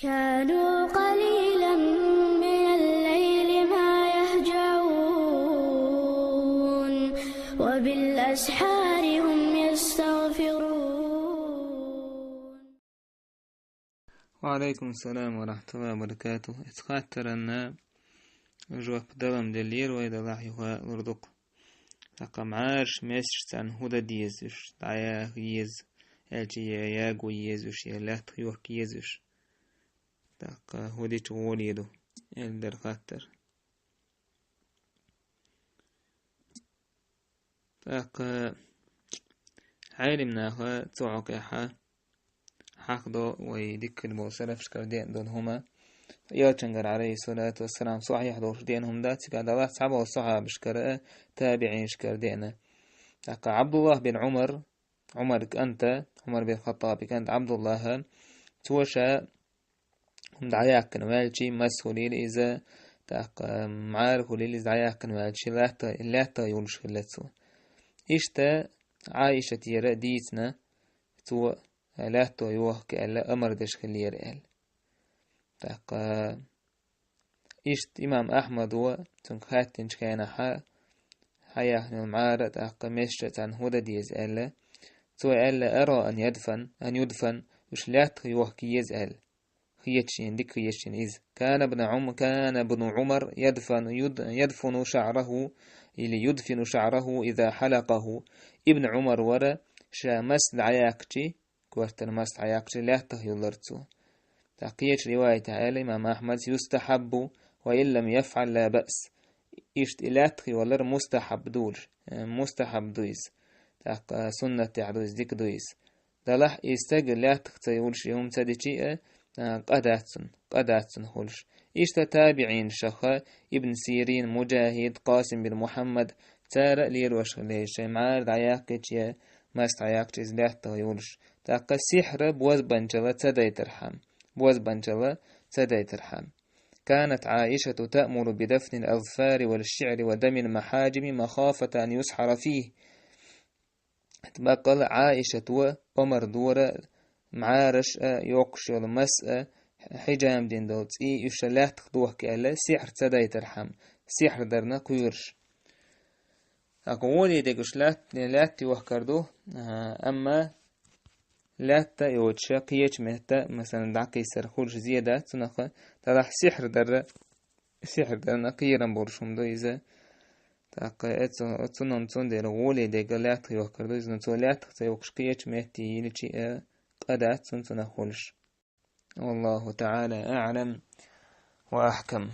كانوا قليلا من الليل ما يهجعون وبالأسحار هم يستغفرون. وعليكم السلام ورحمة الله وبركاته. اتخاطر أن جواب دلم دلير وإذا الله يخوى لردق رقم عاش ميسش تان هودا ديزوش دعيا يز الجي ياغو يزوش يلات يوك يزوش دق هودي تغوليدو الدر خاطر دق عالمنا هو تعوك يحا حقدو ويدك الموسلفش كردين دون هما يوتشنجر عليه الصلاة والسلام صحيح دوش دينهم داتي قاعد الله صحابه والصحابة شكرا تابعين شكر دينا عبد الله بن عمر أنت عمر بن الخطاب كانت عبد الله توشى هم دعياك نوالشي مسؤولين إذا معارك وليل دعياك نوالشي لا يولش خلتسو إشتا عائشة يرى ديتنا تو لا يوه كألا أمر دش خلير إل إشت إمام أحمد هو تنخاتنش كان حياه المعارة مشت عن هدى ديز ألا تو ألا أرى أن يدفن وشلات يوهك يزأل خيتشين ديك خيتشين إذ كان ابن عمر يدفن شعره إلي يدفن شعره إذا حلقه ابن عمر ورا شامس عياكتي كورتن مس عياكتي لا تهيلرتو تقيت رواية الإمام أحمد يستحب وإن لم يفعل لا بأس إشت إلاتخي ولر مستحب دويس تاق سنة تعدويس ديك دويس دلح يستقل لا تختيولش يوم تديشي قداتسن خلش إشت تابعين شخا ابن سيرين مجاهد قاسم بن محمد تارا لير وشغليش معار دعياقش يا ماست عياقش لا تغيولش تاق السحر بوز بنجلة تدي ترحم كانت عائشة تأمر بدفن الأظفار والشعر ودم المحاجم مخافة أن يسحر فيه تبقى عائشة وأمر دورة معارش يوقش المسأة حجام دين دوت يشلاه تخدوه كألا سحر تدي ترحم سحر درنا قيرش أقولي ديكوش لا تيوه أما لا يوتشا قيش مهتا مثلا دعكي سرخولش زيادة تنخى تلاح سحر در نقيرا برشم دو إذا تاقا اتنون تون دير غولي ديگا لا تيوه كردو إذا نتو لا تيوكش قيش مهتي يلي قدا تنخولش والله تعالى أعلم وأحكم.